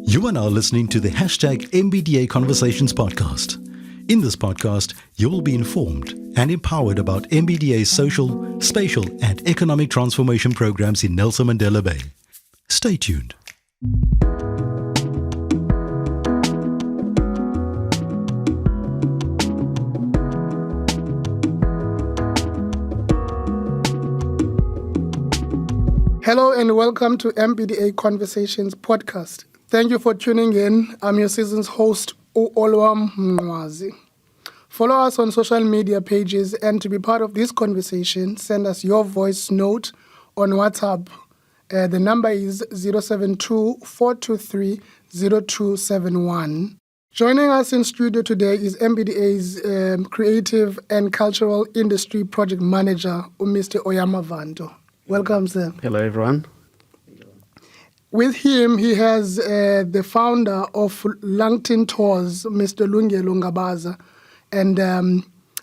You are now listening to the #MBDA Conversations podcast. In this podcast, you will be informed and empowered about MBDA's social, spatial, and economic transformation programs in Nelson Mandela Bay. Stay tuned. Hello and welcome to MBDA Conversations podcast. Thank you for tuning in. I'm your season's host, Olwam Mwazi. Follow us on social media pages, and to be part of this conversation, send us your voice note on WhatsApp. The number is 072-423-0271. Joining us in studio today is MBDA's Creative and Cultural Industry Project Manager, Mr. Oyama Vanto. Welcome, sir. Hello, everyone. With him, he has the founder of Langton Tours, Mr. Lungelo Ngabaza. And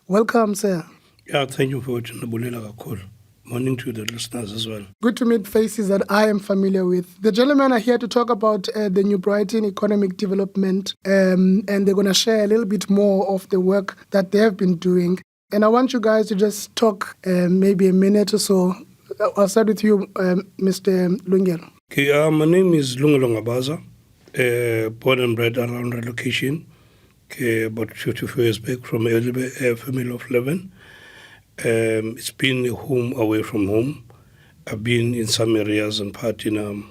welcome, sir. Yeah, thank you for Bulela call. Morning to the listeners as well. Good to meet faces that I am familiar with. The gentlemen are here to talk about the New Brighton economic development, and they're going to share a little bit more of the work that they have been doing. And I want you guys to just talk maybe a minute or so. I'll start with you, Mr. Lungelo. Okay, my name is Lungelo Ngabaza, born and bred around the location. Okay, about 54 years back from a family of 11. It's been a home away from home. I've been in some areas and part in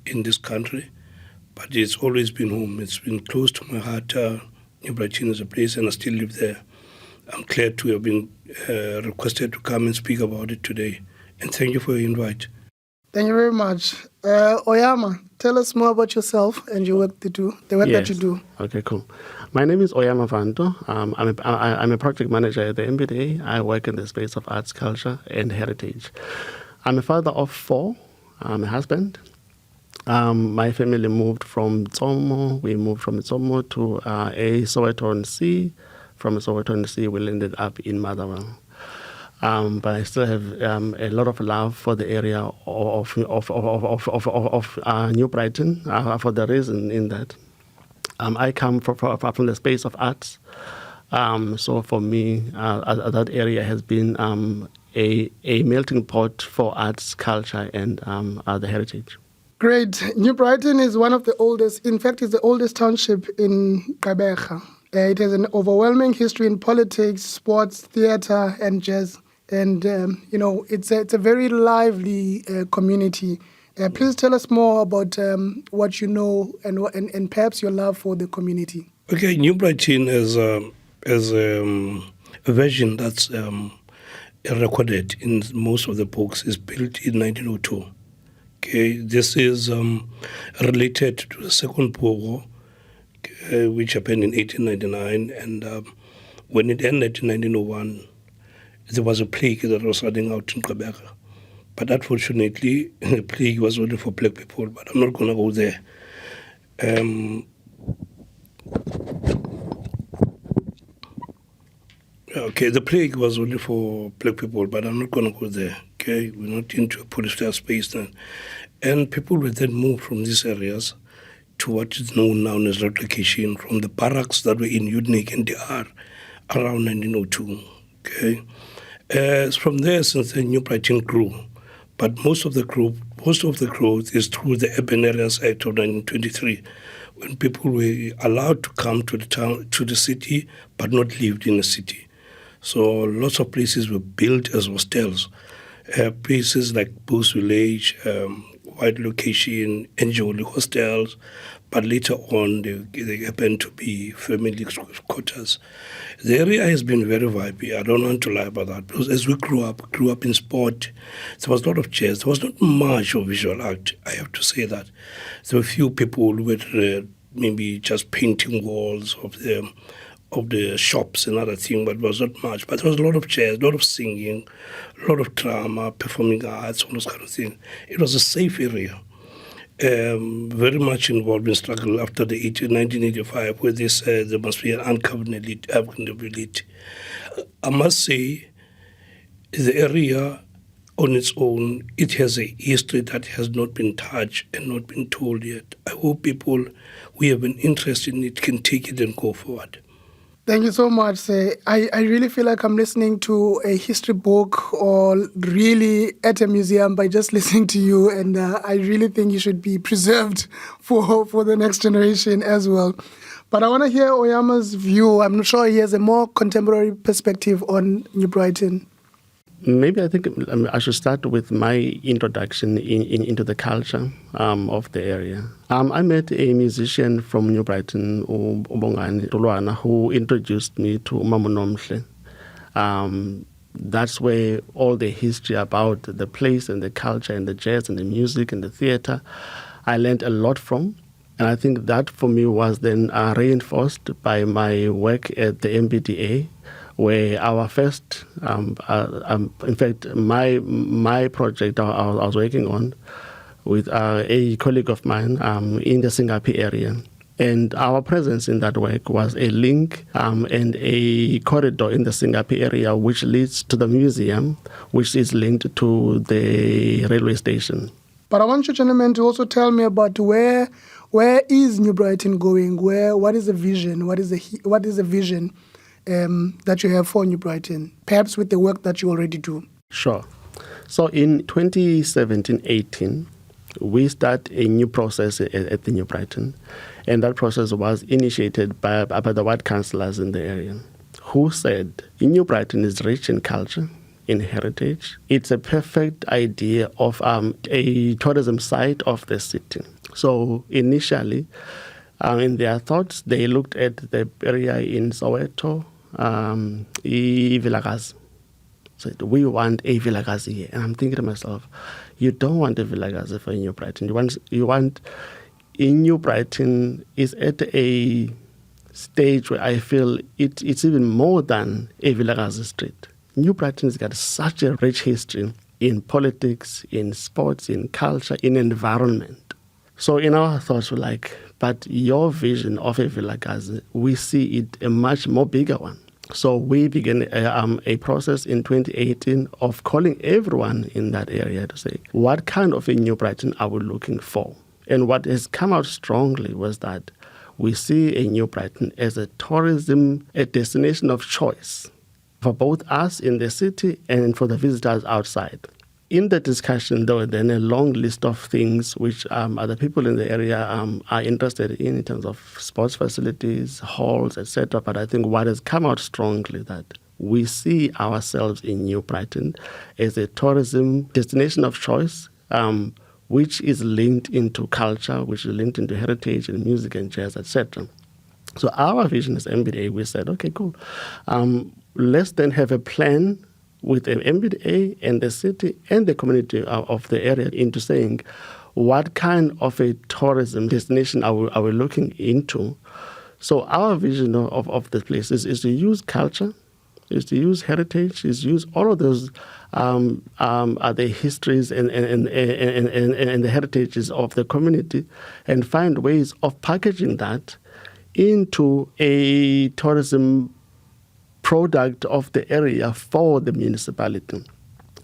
this country, but it's always been home. It's been close to my heart. New Brighton is a place, and I still live there. I'm glad to have been requested to come and speak about it today. And thank you for your invite. Thank you very much. Oyama, tell us more about yourself and your work that you do. Okay, cool. My name is Oyama Vanto. I'm a project manager at the MBDA. I work in the space of arts, culture, and heritage. I'm a father of 4. I'm a husband. My family moved from Tsomo. We moved from Tsomo to a Soweto Sea. From Soweto Sea, we landed up in Motherwell. But I still have a lot of love for the area of New Brighton for the reason in that I come from the space of arts. So for me, that area has been a melting pot for arts, culture, and the heritage. Great. New Brighton is one of the oldest, in fact, it's the oldest township in Gqeberha. It has an overwhelming history in politics, sports, theatre, and jazz. And, it's a very lively community. Please tell us more about what you know and perhaps your love for the community. Okay, New Brighton is a version that's recorded in most of the books. Is built in 1902. Okay, this is related to the Second World War, which happened in 1899. And when it ended in 1901, there was a plague that was running out in Gqeberha. But unfortunately, the plague was only for black people, but I'm not going to go there. Okay, the plague was only for black people, but I'm not going to go there. Okay, we're not into a police space then. And people were then moved from these areas to what is known now as relocation, from the barracks that were in Udnik and DR around 1902. Okay. From there, since the New Brighton grew, but most of the growth is through the Urban Areas Act of 1923, when people were allowed to come to the town, to the city, but not lived in the city. So lots of places were built as hostels, places like Booth Village, White Location, Anjoli hostels, but later on they happened to be family quarters. The area has been very vibrant. I don't want to lie about that, because as we grew up in sport, there was a lot of jazz. There was not much of visual art, I have to say that. There were few people who were maybe just painting walls of the shops and other things, but it was not much. But there was a lot of jazz, a lot of singing, a lot of drama, performing arts, all those kind of things. It was a safe area. Very much involved in struggle after the 1985, where they said there must be an uncovered elite. I must say, the area on its own, it has a history that has not been touched and not been told yet. I hope people who have an interest in it can take it and go forward. Thank you so much. I really feel like I'm listening to a history book or really at a museum by just listening to you. And I really think you should be preserved for the next generation as well. But I want to hear Oyama's view. I'm not sure he has a more contemporary perspective on New Brighton. Maybe I think I should start with my introduction into the culture of the area. I met a musician from New Brighton, Ubongani Tulwana, who introduced me to Mamunomhle. That's where all the history about the place and the culture and the jazz and the music and the theater, I learned a lot from. And I think that for me was then reinforced by my work at the MBDA, where our first, in fact, my project I was working on with a colleague of mine in the Singapore area. And our presence in that work was a link and a corridor in the Singapore area which leads to the museum, which is linked to the railway station. But I want you gentlemen to also tell me about where is New Brighton going? What is the vision? What is the vision that you have for New Brighton, perhaps with the work that you already do? Sure. So in 2017-18, we start a new process at the New Brighton, and that process was initiated by the ward councillors in the area, who said New Brighton is rich in culture, in heritage. It's a perfect idea of a tourism site of the city. So initially, in their thoughts, they looked at the area in Soweto, Vilakazi. Said, we want a Vilakazi here. And I'm thinking to myself, you don't want a Vilakazi for New Brighton. You want in New Brighton is at a stage where I feel it's even more than a Vilakazi street. New Brighton's got such a rich history in politics, in sports, in culture, in environment. So in our thoughts, we're like, but your vision of a Vilakazi, we see it a much more bigger one. So we began a process in 2018 of calling everyone in that area to say, what kind of a New Brighton are we looking for? And what has come out strongly was that we see a New Brighton as a destination of choice for both us in the city and for the visitors outside. In the discussion, there were then a long list of things which other people in the area are interested in terms of sports facilities, halls, etc. But I think what has come out strongly that we see ourselves in New Brighton as a tourism destination of choice, which is linked into culture, which is linked into heritage and music and jazz, etc. So our vision as MBDA, we said, okay, cool. Let's then have a plan with the MBDA and the city and the community of the area into saying what kind of a tourism destination are we looking into. So our vision of the place is to use culture, is to use heritage, is to use all of those the histories and the heritages of the community and find ways of packaging that into a tourism product of the area for the municipality.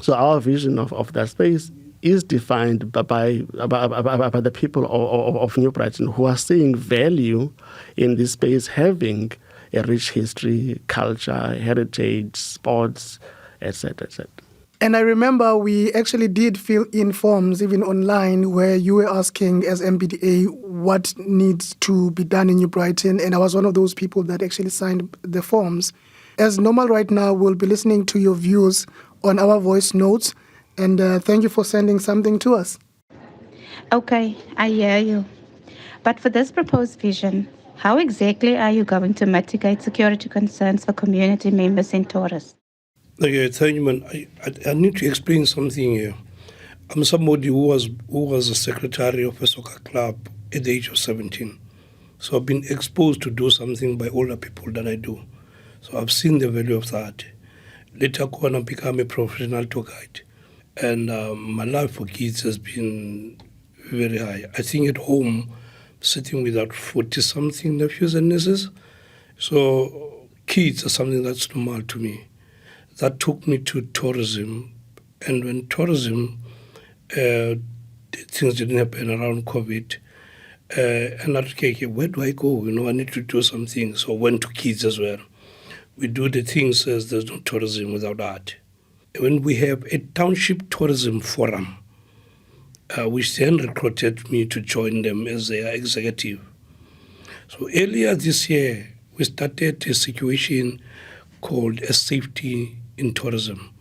So our vision of that space is defined by the people of New Brighton who are seeing value in this space having a rich history, culture, heritage, sports, etc., etc. And I remember we actually did fill in forms, even online, where you were asking as MBDA what needs to be done in New Brighton. And I was one of those people that actually signed the forms. As normal right now, we'll be listening to your views on our voice notes. And thank you for sending something to us. Okay, I hear you. But for this proposed vision, how exactly are you going to mitigate security concerns for community members and tourists? Okay, thank you, man. I need to explain something here. I'm somebody who was a secretary of a soccer club at the age of 17. So I've been exposed to do something by older people than I do. So I've seen the value of that. Later on, I became a professional tour guide. And my love for kids has been very high. I think at home, sitting with about 40-something nephews and nieces. So kids are something that's normal to me. That took me to tourism And when tourism, things didn't happen around COVID, and I thought, okay, where do I go? I need to do something. So I went to kids as well. We do the things as there's no tourism without art. When we have a township tourism forum, which then recruited me to join them as their executive. So earlier this year, we started a situation called a safety in tourism.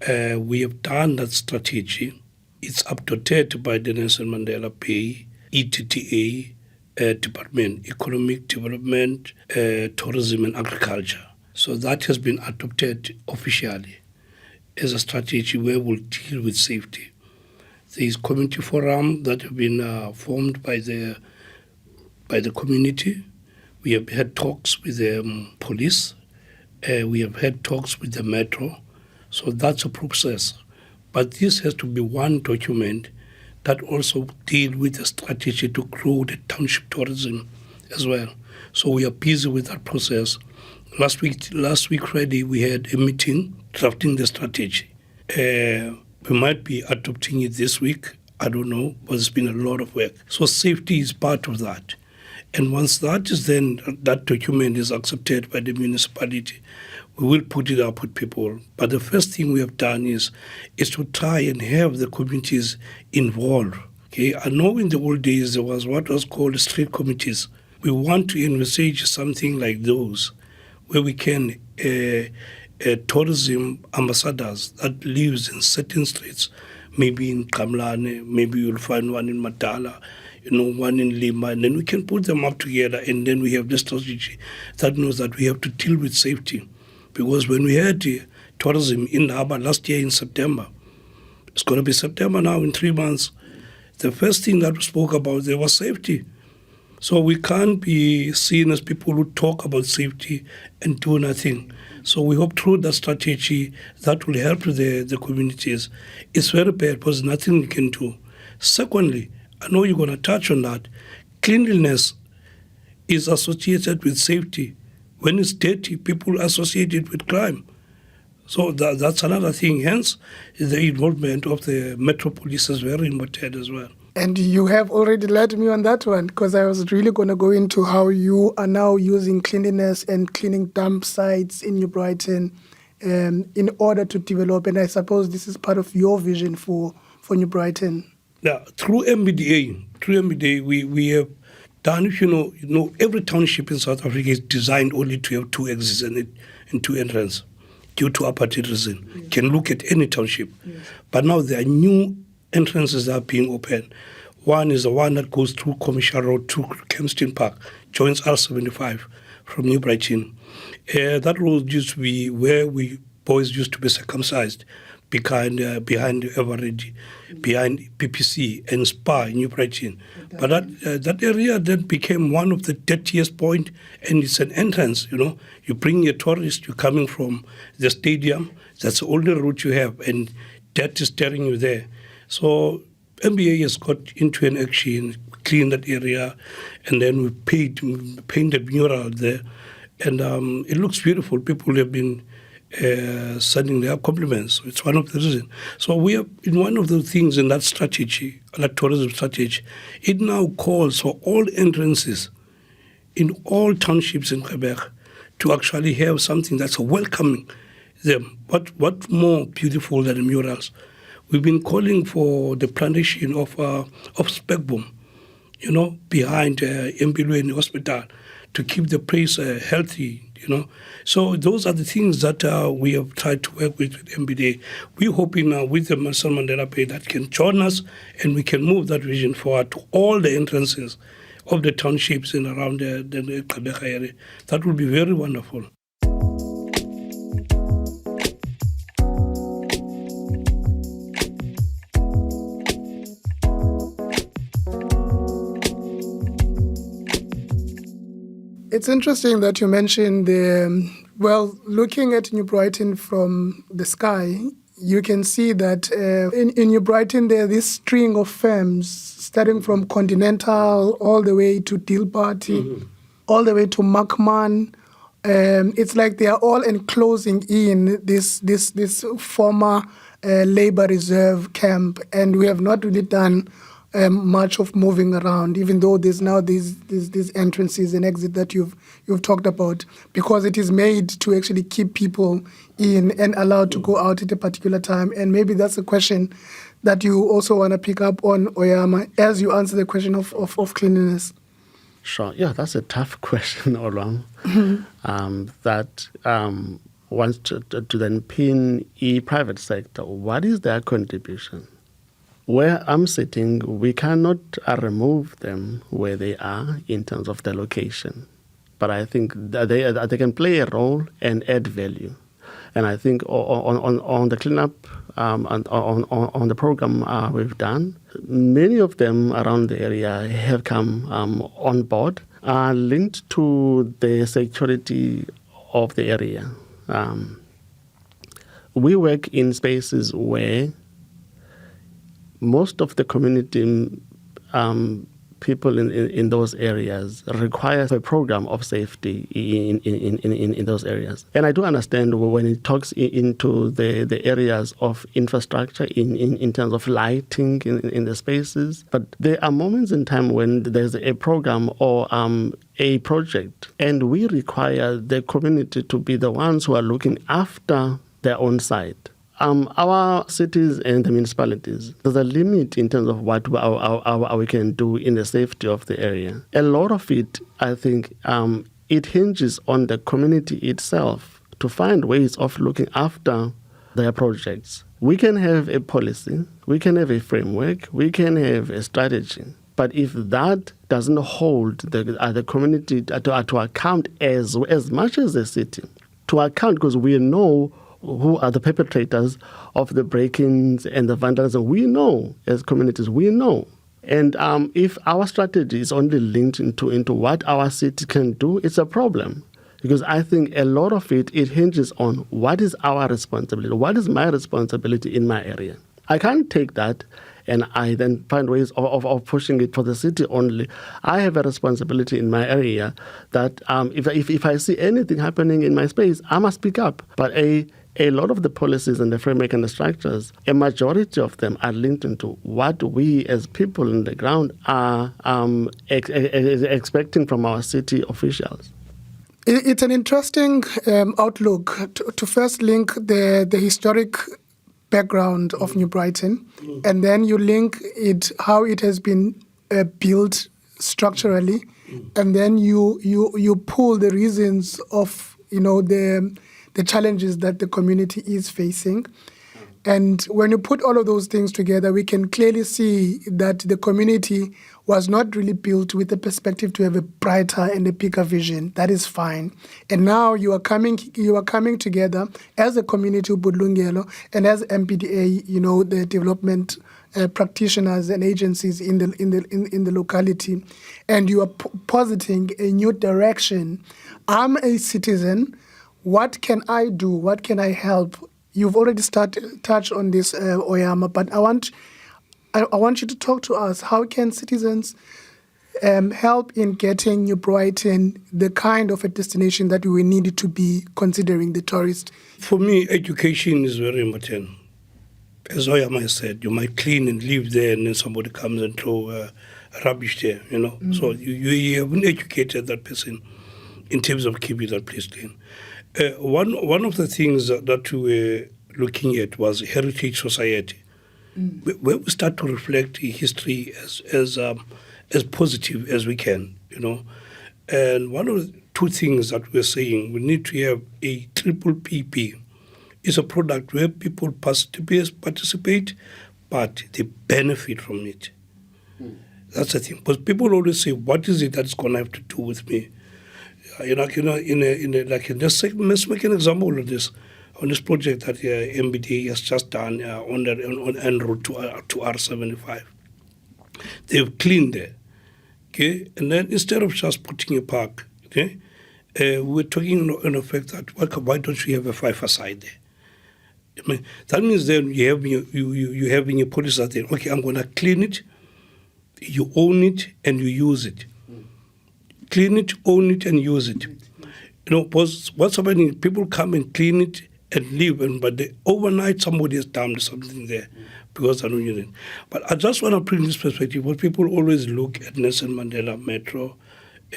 We have done that strategy. It's updated by the Nelson Mandela Bay, ETTA Department, Economic Development, Tourism and Agriculture. So that has been adopted officially as a strategy where we'll deal with safety. There is community forum that have been formed by the community. We have had talks with the police. We have had talks with the metro. So that's a process. But this has to be one document that also deal with the strategy to grow the township tourism as well. So we are busy with that process. Last week Friday, we had a meeting drafting the strategy. We might be adopting it this week. I don't know, but it's been a lot of work. So safety is part of that. And once that document is accepted by the municipality, we will put it up with people. But the first thing we have done is to try and have the communities involved. Okay, I know in the old days there was what was called street committees. We want to envisage something like those, where we can tourism ambassadors that lives in certain streets, maybe in Kamlane, maybe you'll find one in Matala, one in Lima, and then we can put them up together, and then we have the strategy that knows that we have to deal with safety. Because when we had tourism in the harbour last year in September, it's going to be September now in 3 months, the first thing that we spoke about there was safety. So we can't be seen as people who talk about safety and do nothing. So we hope through that strategy that will help the communities. It's very bad because nothing we can do. Secondly, I know you're going to touch on that. Cleanliness is associated with safety. When it's dirty, people associate it with crime. So that's another thing. Hence, the involvement of the Metro Police is very important as well. And you have already led me on that one, because I was really going to go into how you are now using cleanliness and cleaning dump sites in New Brighton in order to develop. And I suppose this is part of your vision for New Brighton. Yeah, through MBDA, we have done, every township in South Africa is designed only to have 2 exits and 2 entrances due to apartheid reason. Yes. You can look at any township. Yes. But now there are new entrances that are being opened. One is the one that goes through Commercial Road to Kempston Park, joins R75 from New Brighton. That road used to be where boys used to be circumcised behind Eveready, behind PPC and Spa in New Brighton. But that area then became one of the dirtiest point, and it's an entrance. You bring your tourist, you're coming from the stadium. That's the only route you have, and that is staring you there. So MBA has got into an action, cleaned that area, and then we painted mural there, and it looks beautiful. People have been sending their compliments. It's one of the reasons. So we are in one of the things in that strategy, that tourism strategy. It now calls for all entrances in all townships in Quebec to actually have something that's welcoming them. What more beautiful than the murals? We've been calling for the plantation of spekboom, behind MBDA Hospital to keep the place healthy, So those are the things that we have tried to work with MBDA. We're hoping with the Nelson Mandela Bay that can join us and we can move that vision forward to all the entrances of the townships and around the Gqeberha area. That would be very wonderful. It's interesting that you mentioned looking at New Brighton from the sky, you can see that in New Brighton there's this string of firms starting from Continental all the way to Dilparty, all the way to Macman. It's like they are all enclosing in this former labor reserve camp, and we have not really done much of moving around, even though there's now these entrances and exit that you've talked about, because it is made to actually keep people in and allowed to go out at a particular time. And maybe that's a question that you also want to pick up on, Oyama, as you answer the question of cleanliness. Sure. Yeah, that's a tough question, Olwam. That wants to then pin private sector. What is their contribution? Where I'm sitting, we cannot remove them where they are in terms of the location. But I think that they can play a role and add value. And I think on the cleanup, on the program we've done, many of them around the area have come on board, linked to the security of the area. We work in spaces where most of the community people in those areas require a program of safety in those areas. And I do understand when it talks into the areas of infrastructure in terms of lighting in the spaces. But there are moments in time when there's a program or a project, and we require the community to be the ones who are looking after their own site. Our cities and the municipalities, there's a limit in terms of what we can do in the safety of the area. A lot of it, I think, it hinges on the community itself to find ways of looking after their projects. We can have a policy, we can have a framework, we can have a strategy. But if that doesn't hold the community to account as much as the city, to account, because we know who are the perpetrators of the break-ins and the vandalism. We know, as communities, we know. And if our strategy is only linked into what our city can do, it's a problem. Because I think a lot of it hinges on what is our responsibility, what is my responsibility in my area. I can't take that and I then find ways of pushing it for the city only. I have a responsibility in my area that if I see anything happening in my space, I must speak up. But a lot of the policies and the framework and the structures, a majority of them are linked into what we as people on the ground are expecting from our city officials. It's an interesting outlook to first link the historic background of New Brighton, and then you link it how it has been built structurally, and then you pull the reasons of the challenges that the community is facing. And when you put all of those things together, we can clearly see that the community was not really built with the perspective to have a brighter and a bigger vision. That is fine. And now you are coming together as a community Budlungelo and as MBDA, the development practitioners and agencies in the locality, and you are positing a new direction. I'm a citizen. What can I do? What can I help? You've already touched on this, Oyama, but I want you to talk to us. How can citizens help in getting New Brighton the kind of a destination that we need it to be, considering the tourist? For me, education is very important. As Oyama said, you might clean and live there, and then somebody comes and throw rubbish there, Mm-hmm. So you haven't educated that person in terms of keeping that place clean. One of the things that we were looking at was heritage society, where we start to reflect history as positive as we can, And one of the two things that we're saying, we need to have a triple PP. It's a product where people participate, but they benefit from it. That's the thing. Because people always say, "What is it that's going to have to do with me?" Let's make an example of this on this project that MBDA has just done on en route to R75. They've cleaned there, okay, and then instead of just putting a park, okay, we're talking in effect that why don't you have a five-a-side there? I mean, that means then you have in your policy that okay, I'm going to clean it, you own it, and you use it. Clean it, own it, and use it. Because what's happening, people come and clean it, and live, but overnight somebody has dumped something there because they're not using it. But I just want to bring this perspective, because people always look at Nelson Mandela Metro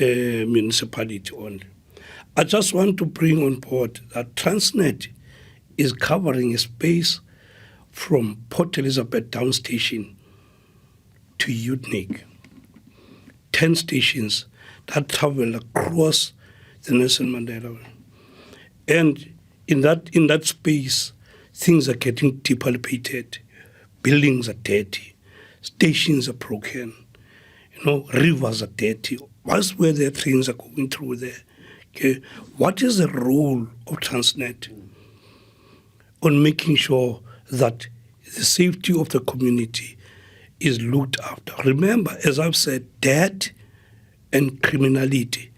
municipality only. I just want to bring on board that Transnet is covering a space from Port Elizabeth Down Station to Utnik. 10 stations that travel across the Nelson Mandela. And in that space, things are getting depopulated. Buildings are dirty. Stations are broken. Rivers are dirty. That's where their trains are going through there. Okay, what is the role of Transnet on making sure that the safety of the community is looked after? Remember, as I've said, debt and criminality,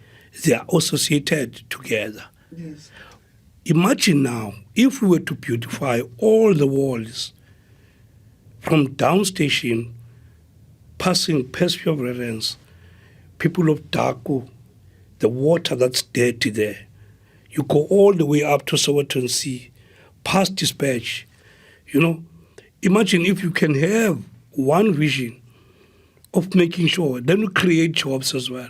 they are associated together. Yes. Imagine now, if we were to beautify all the walls from down station, passing perseverance, people of Daku, the water that's dirty there. You go all the way up to Sowetan Sea, past Dispatch. Imagine if you can have one vision of making sure, then we create jobs as well.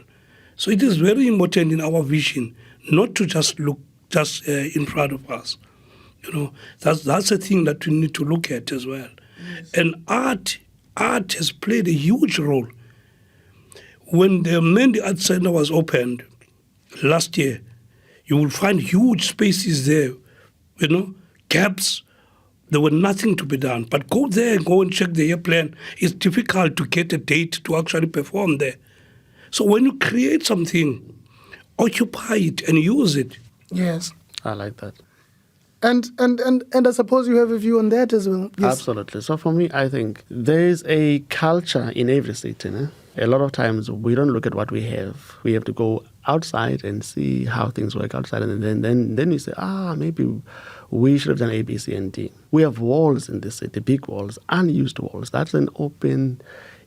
So it is very important in our vision not to just look just in front of us. That's a thing that we need to look at as well. Yes. And art has played a huge role. When the Mendy Art Center was opened last year, you will find huge spaces there, gaps. There was nothing to be done. But go there and go and check the year plan. It's difficult to get a date to actually perform there. So when you create something, occupy it and use it. Yes. I like that. And I suppose you have a view on that as well. Yes. Absolutely. So for me, I think there is a culture in every city. A lot of times we don't look at what we have. We have to go outside and see how things work outside. And then you say, maybe we should have done A, B, C, and D. We have walls in this city, big walls, unused walls. That's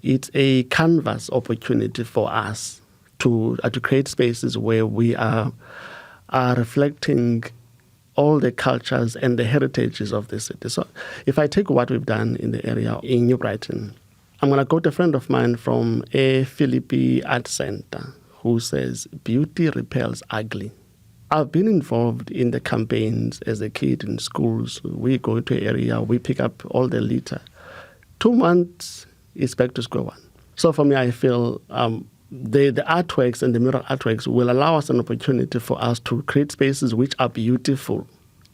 it's a canvas opportunity for us to create spaces where we are reflecting all the cultures and the heritages of the city. So if I take what we've done in the area in New Brighton, I'm going to quote a friend of mine from a Philippi Art Center who says, beauty repels ugly. I've been involved in the campaigns as a kid in schools. We go to an area, we pick up all the litter. 2 months is back to square one. So for me, I feel the artworks and the mural artworks will allow us an opportunity for us to create spaces which are beautiful.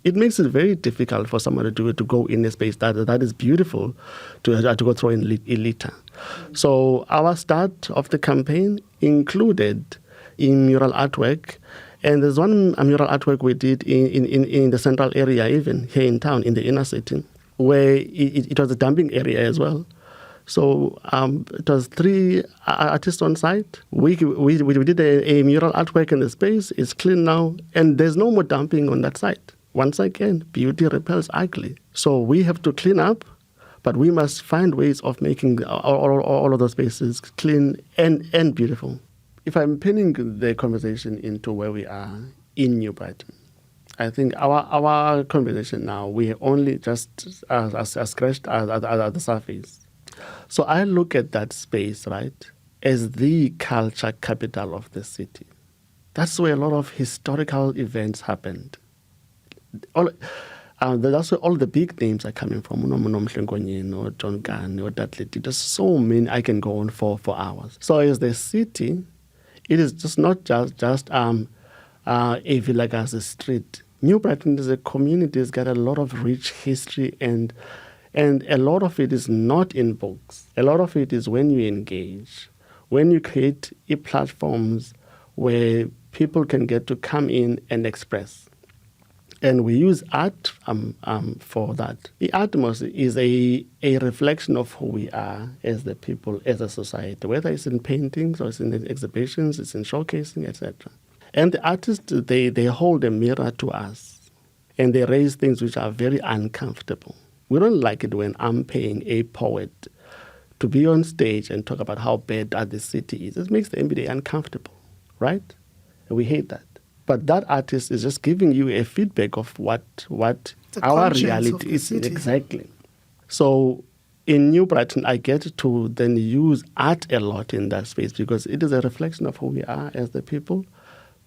It makes it very difficult for somebody to go in a space that is beautiful to go throw in litter. So our start of the campaign included in mural artwork, and there's one mural artwork we did in the central area, even here in town, in the inner city, where it was a dumping area as well. So it was 3 artists on site. We did a mural artwork in the space. It's clean now, and there's no more dumping on that site. Once again, beauty repels ugly. So we have to clean up, but we must find ways of making all of those spaces clean and beautiful. If I'm pinning the conversation into where we are in New Brighton, I think our conversation now, we only just scratched at the surface. So I look at that space, right, as the culture capital of the city. That's where a lot of historical events happened. That's where all the big names are coming from. Or John Gunn or Dudley. There's so many. I can go on for hours. So as the city, it is just not just a village as a street. New Brighton is a community. It's got a lot of rich history, and a lot of it is not in books. A lot of it is when you engage, when you create platforms where people can get to come in and express. And we use art for that. The art is a reflection of who we are as the people, as a society, whether it's in paintings or it's in exhibitions, it's in showcasing, etc. And the artists, they hold a mirror to us, and they raise things which are very uncomfortable. We don't like it when I'm paying a poet to be on stage and talk about how bad the city is. It makes the MBDA uncomfortable, right? And we hate that. But that artist is just giving you a feedback of what The our conscience of reality the is. city. Exactly. So in New Brighton, I get to then use art a lot in that space because it is a reflection of who we are as the people.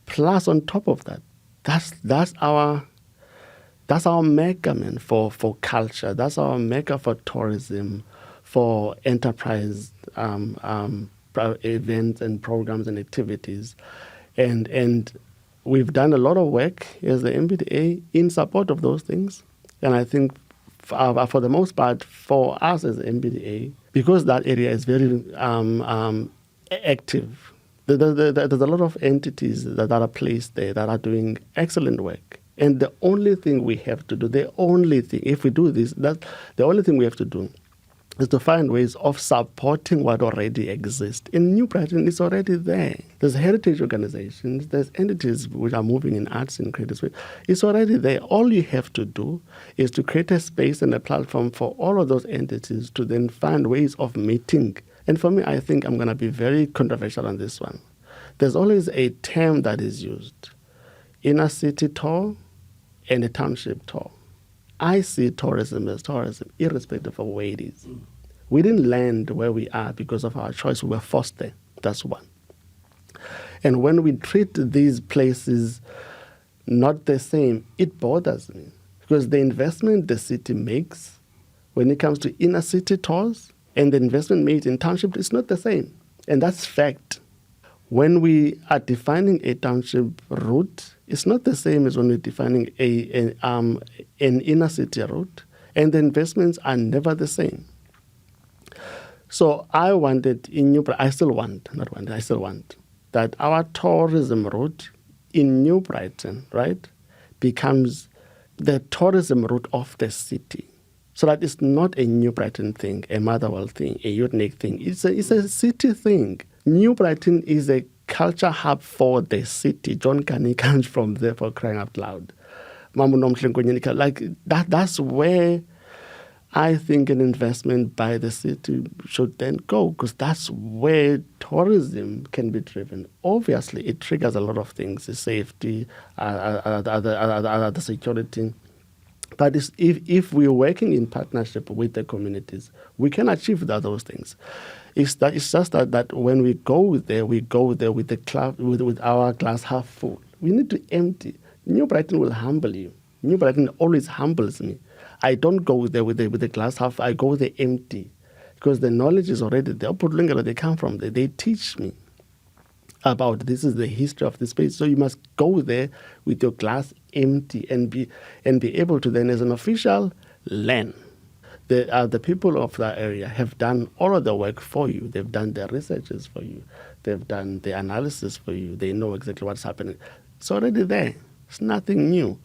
Plus, on top of that, that's our mecca, man, for culture. That's our mecca for tourism, for enterprise events and programs and activities. And we've done a lot of work as the MBDA in support of those things. And I think for the most part, for us as the MBDA, because that area is very active, there's a lot of entities that are placed there that are doing excellent work. And the only thing we have to do, if we do this, the only thing we have to do is to find ways of supporting what already exists. In New Brighton, it's already there. There's heritage organizations, there's entities which are moving in arts and creative space. It's already there. All you have to do is to create a space and a platform for all of those entities to then find ways of meeting. And for me, I think I'm going to be very controversial on this one. There's always a term that is used, inner city tour and a township tour. I see tourism as tourism, irrespective of where it is. We didn't land where we are because of our choice. We were forced there. That's one. And when we treat these places not the same, it bothers me because the investment the city makes when it comes to inner city tours and the investment made in township is not the same. And that's fact. When we are defining a township route, it's not the same as when we're defining an inner city route, and the investments are never the same. So I wanted I still want that our tourism route in New Brighton, right, becomes the tourism route of the city. So that it's not a New Brighton thing, a Motherwell thing, a unique thing. It's a city thing. New Brighton is a culture hub for the city. John Kani comes from there, for crying out loud. Like that's where I think an investment by the city should then go, because that's where tourism can be driven. Obviously, it triggers a lot of things, the safety, the security. But if we're working in partnership with the communities, we can achieve those things. It's just that when we go there with with our glass half full. We need to empty. New Brighton will humble you. New Brighton always humbles me. I don't go there with the glass half. I go there empty, because the knowledge is already there. They come from there. They teach me about this is the history of the space. So you must go there with your glass empty and be able to then, as an official, learn. The people of that area have done all of the work for you. They've done their researches for you. They've done the analysis for you. They know exactly what's happening. It's already there. It's nothing new.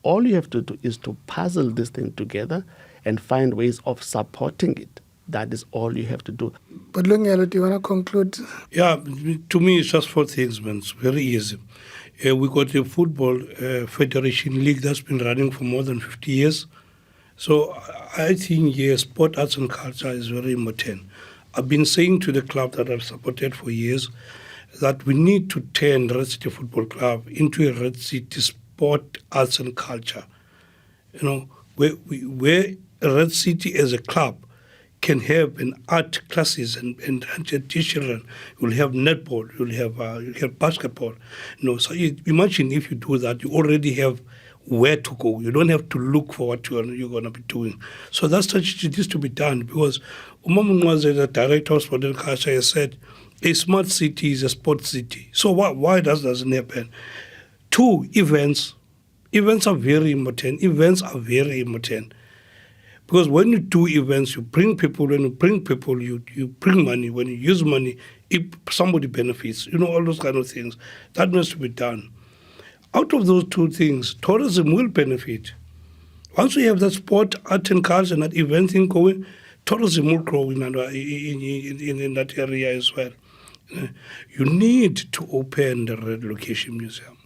All you have to do is to puzzle this thing together and find ways of supporting it. That is all you have to do. But Lungelo, do you want to conclude? Yeah, to me, it's just 4 things, man. It's very easy. We got a football federation league that's been running for more than 50 years. So I think, yes, sport, arts and culture is very important. I've been saying to the club that I've supported for years that we need to turn Red City Football Club into a Red City sport, arts and culture. You know, where Red City as a club can have an art classes and children. You'll have netball, you'll have basketball. You know, so imagine if you do that, you already have where to go. You don't have to look for what you're going to be doing. So that strategy needs to be done, because Umamu was the director of sport and culture, has said a smart city is a sport city. So why doesn't happen? 2, events. Events are very important. Because when you do events, you bring people. When you bring people, you bring money. When you use money, if somebody benefits, you know, all those kind of things. That needs to be done. Out of those 2 things, tourism will benefit. Once we have that sport, art and culture, and that event thing going, tourism will grow in that area as well. You need to open the Red Location Museum.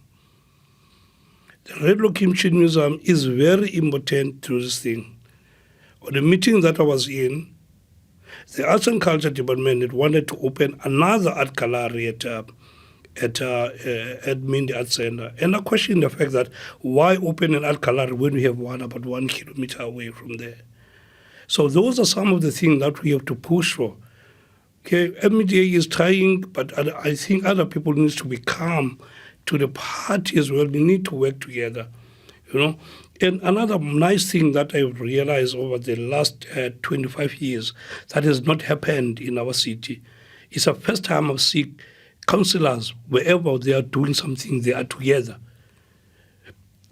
The Red Location Museum is very important to this thing. On the meeting that I was in, the Arts and Culture Department had wanted to open another art gallery at at Mindi Art Center. And I question the fact that why open an art gallery when we have one about 1 kilometer away from there? So those are some of the things that we have to push for. Okay, MBDA is trying, but I think other people need to be calm to the party as well. We need to work together, you know. And another nice thing that I've realized over the last 25 years that has not happened in our city is the first time I've seen councillors, wherever they are doing something, they are together,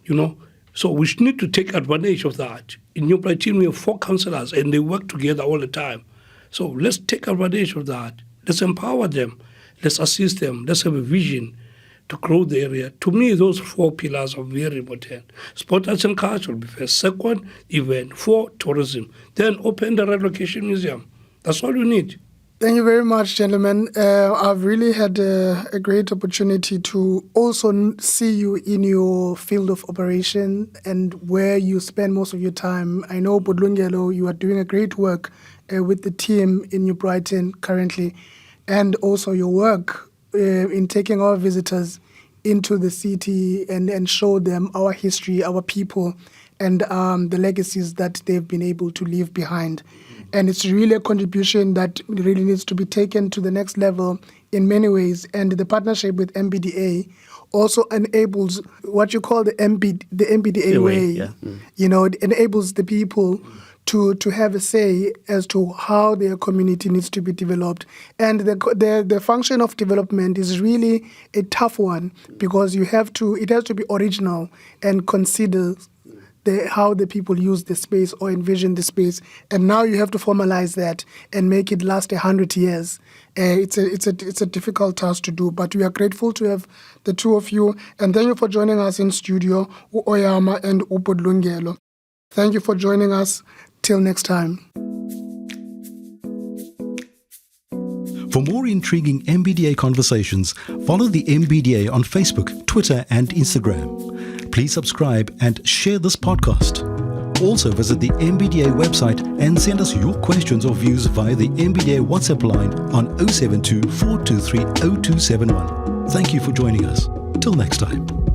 you know. So we need to take advantage of that. In New Brighton, we have 4 councillors and they work together all the time. So let's take advantage of that. Let's empower them. Let's assist them. Let's have a vision to grow the area. To me, those 4 pillars are very important. Sport, arts and culture will be first. Second, event. 4, tourism. Then open the relocation museum. That's all you need. Thank you very much, gentlemen. I've really had a great opportunity to also see you in your field of operation and where you spend most of your time. I know, Bodlungelo, you are doing a great work with the team in New Brighton currently, and also your work in taking our visitors into the city and show them our history, our people, and the legacies that they've been able to leave behind. And it's really a contribution that really needs to be taken to the next level in many ways. And the partnership with MBDA also enables what you call the MBDA way. Yeah. You know, it enables the people to have a say as to how their community needs to be developed. And the function of development is really a tough one because it has to be original and consider how the people use the space or envision the space. And now you have to formalize that and make it last 100 years. It's a difficult task to do, but we are grateful to have the two of you. And thank you for joining us in studio, Oyama and Upodlungelo. Thank you for joining us. Till next time. For more intriguing MBDA conversations, follow the MBDA on Facebook, Twitter, and Instagram. Please subscribe and share this podcast. Also visit the MBDA website and send us your questions or views via the MBDA WhatsApp line on 072 423 0271. Thank you for joining us. Till next time.